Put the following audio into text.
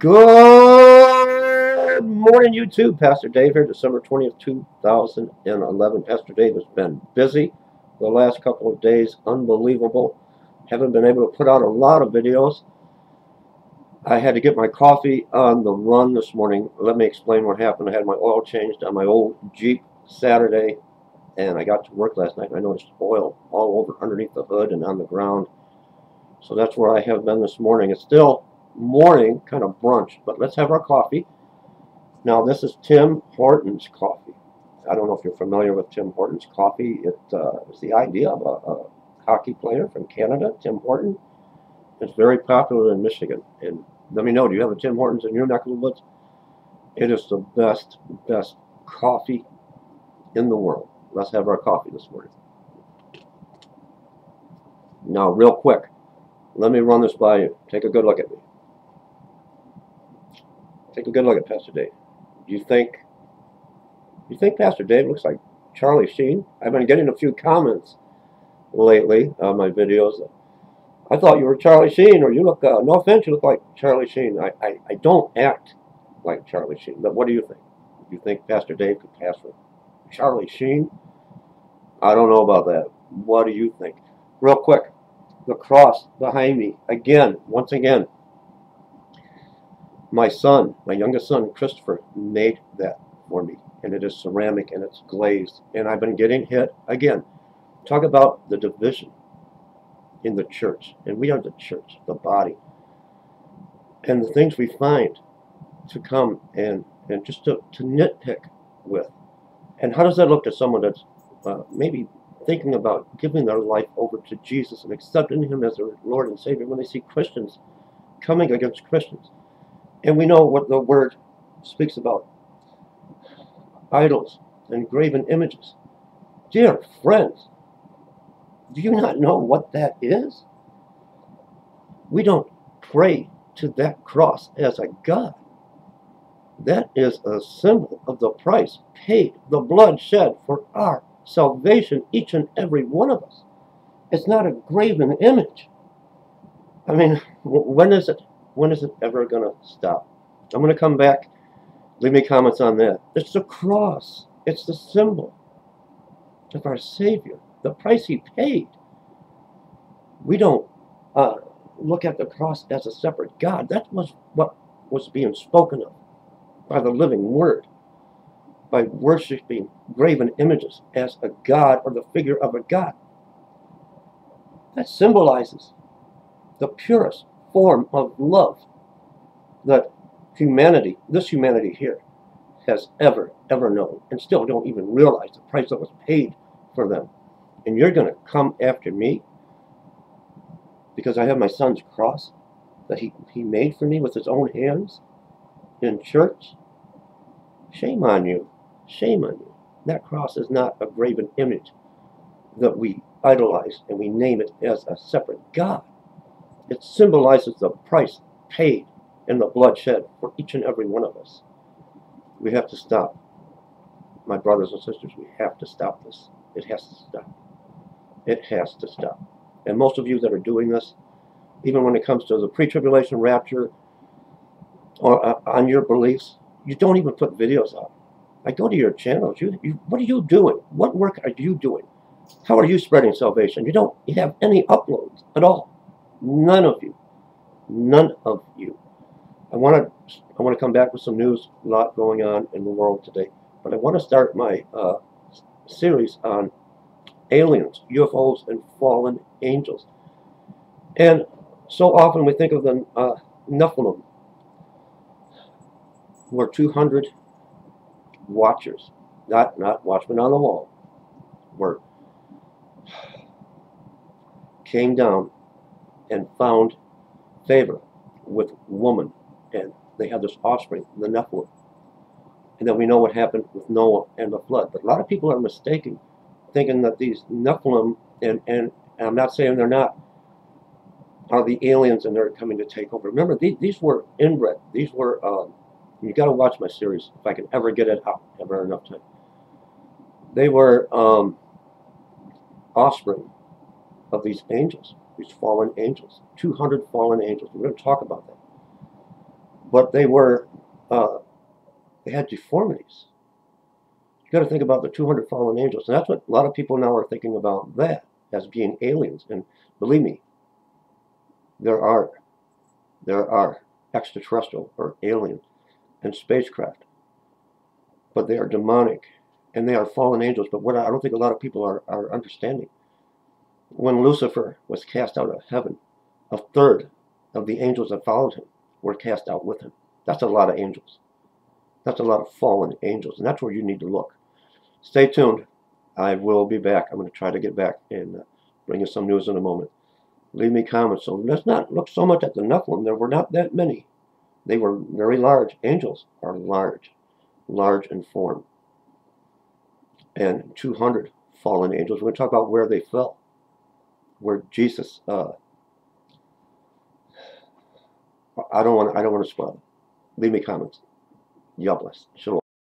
Good morning, YouTube. Pastor Dave here, December 20th, 2011. Pastor Dave has been busy the last couple of days. Unbelievable. Haven't been able to put out a lot of videos. I had to get my coffee on the run this morning. Let me explain what happened. I had my oil changed on my old Jeep Saturday, and I got to work last night. And I noticed oil all over underneath the hood and on the ground. So that's where I have been this morning. It's still morning, kind of brunch, but let's have our coffee. Now, this is Tim Horton's coffee. I don't know if you're familiar with Tim Horton's coffee. It was the idea of a hockey player from Canada, Tim Horton. It's very popular in Michigan. And let me know, do you have a Tim Hortons in your neck of the woods? It is the best coffee in the world. Let's have our coffee this morning. Now, real quick, let me run this by you. Take a good look at me. Take a good look at Pastor Dave. Do you think Pastor Dave looks like Charlie Sheen? I've been getting a few comments lately on my videos. I thought you were Charlie Sheen, or you look, no offense, you look like Charlie Sheen. I don't act like Charlie Sheen, but what do you think? Do you think Pastor Dave could pass for Charlie Sheen? I don't know about that. What do you think? Real quick, the cross behind me, once again, my son, my youngest son, Christopher, made that for me. And it is ceramic and it's glazed. And I've been getting hit again. Talk about the division in the church. And we are the church, the body. And the things we find to come and just to nitpick with. And how does that look to someone that's maybe thinking about giving their life over to Jesus and accepting Him as their Lord and Savior when they see Christians coming against Christians? And we know what the Word speaks about. Idols and graven images. Dear friends, do you not know what that is? We don't pray to that cross as a god. That is a symbol of the price paid, the blood shed for our salvation, each and every one of us. It's not a graven image. I mean, when is it ever going to stop? I'm going to come back. Leave me comments on that. It's the cross. It's the symbol of our Savior, the price He paid. We don't look at the cross as a separate God. That was what was being spoken of by the living Word, by worshiping graven images as a God or the figure of a God. That symbolizes the purest form of love that this humanity here, has ever known, and still don't even realize the price that was paid for them. And you're going to come after me because I have my son's cross that he made for me with his own hands in church? Shame on you. Shame on you. That cross is not a graven image that we idolize and we name it as a separate God. It symbolizes the price paid and the blood shed for each and every one of us. We have to stop. My brothers and sisters, we have to stop this. It has to stop. It has to stop. And most of you that are doing this, even when it comes to the pre-tribulation rapture or on your beliefs, you don't even put videos up. I go to your channels. What are you doing? What work are you doing? How are you spreading salvation? You don't have any uploads at all. None of you. None of you. I want to come back with some news, a lot going on in the world today. But I want to start my series on aliens, UFOs, and fallen angels. And so often we think of the Nephilim. Were 200 watchers, not watchmen on the wall, came down and found favor with woman, and they had this offspring, the Nephilim. And then we know what happened with Noah and the flood. But a lot of people are mistaken, thinking that these Nephilim, and I'm not saying they're not, are the aliens and they're coming to take over. Remember, these were inbred. These were, you got to watch my series if I can ever get it out, ever enough time. They were offspring of these angels, these fallen angels, 200 fallen angels. We're going to talk about that. but they had deformities. You got to think about the 200 fallen angels, and that's what a lot of people now are thinking about, that as being aliens. And believe me, there are extraterrestrial or alien and spacecraft, but they are demonic and they are fallen angels. But what I don't think a lot of people are understanding, when Lucifer was cast out of heaven, a third of the angels that followed him were cast out with him. That's a lot of angels. That's a lot of fallen angels, and that's where you need to look. Stay tuned. I will be back. I'm going to try to get back and bring you some news in a moment. Leave me comments. So let's not look so much at the Nephilim. There were not that many. They were very large. Angels are large in form. And 200 fallen angels. We're going to talk about where they fell, where Jesus. I don't want to spoil it. Leave me comments. God bless. Shalom.